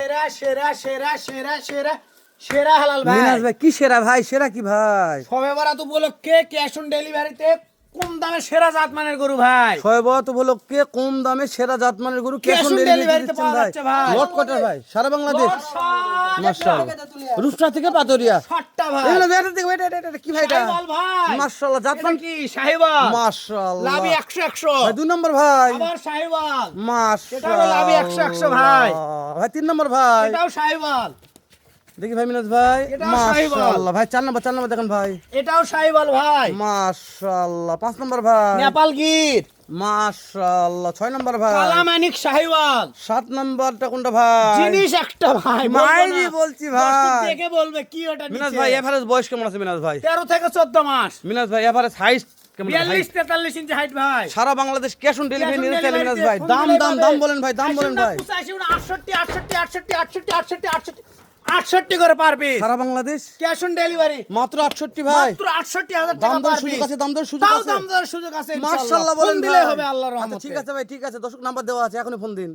সেরা সেরা সেরা সেরা সেরা সেরা হালাল ভাই। মিনাজ ভাই কি সেরা ভাই, সেরা কি ভাই? সবে বরাত উপলক্ষে ক্যাশ অন ডেলিভারিতে কম দামে সেরা জাতমানের গরু ভাই। শবে বরাত উপলক্ষে কম দামে সেরা জাতমানের গরু ক্যাশ অন ডেলিভারিতে পাওয়া ভাই। যাচ্ছে ভাই। লট কটার ভাই? সারা বাংলাদেশ। মাশাআল্লাহ। রূপসা থেকে পাতরিয়া। 60টা ভাই। এগুলো এটা দেখো, এটা কি ভাই এটা? শাহিওয়াল ভাই। মাশাআল্লাহ, জাতমান এটা কি শাহিওয়াল? মাশাআল্লাহ। লাভি 100 100। ভাই 2 নম্বর ভাই। আবার শাহিওয়াল। মাশাআল্লাহ। এটা হলো লাভি 100 100 ভাই। ভাই 3 নম্বর ভাই। এটাও শাহিওয়াল। দেখি ভাই মিনাজ ভাই। এটাও শাহিওয়াল। মাশাআল্লাহ ভাই 4 নম্বর দেখেন ভাই। এটাও শাহিওয়াল ভাই। মাশাআল্লাহ 5 নম্বর ভাই। নেপাল গির। মাশাআল্লাহ 6 নম্বর ভাই। কালামানিক শাহিওয়াল। 7 নম্বরটা কোনটা ভাই? জিনিস একটা ভাই। বলবো মাইরি না। বলছি দর্শক ভাই। দেখে বলবে কি ওটা মিনাজ নিচে। ভাই এভারেজ বয়স কেমন আছে মিনাজ ভাই? 13 থেকে 14 মাস। মিনাজ ভাই এভারেজ হাইট কেমন আছে ভাই? 42 43 ইঞ্চি হাইট ভাই। সারা বাংলাদেশ ক্যাশ অন ডেলিভারি নিতে চাইলে মিনাজ ভাই। ফোন দাম দিলেই দাম পাবে। দাম বলেন ভাই, দাম বলেন ভাই। 85 68 68 68 68 68 68 করে পার পিস। সারা বাংলাদেশ ক্যাশ অন ডেলিভারি মাত্র 68 ভাই। মাত্র 68,000 দাম টাকা দর পার সুযোগ পিস। আছে, দাম দর সুযোগ তাও আছে। দাম দর সুযোগ আছে ইনশাআল্লাহ। মাশাআল্লাহ ফোন বলেন দিলেই ভাই। হবে আল্লাহর আচ্ছা রহমতে। ঠিক আছে ভাই, ঠিক আছে। দর্শক নাম্বার দেওয়া আছে, এখনই ফোন দিন।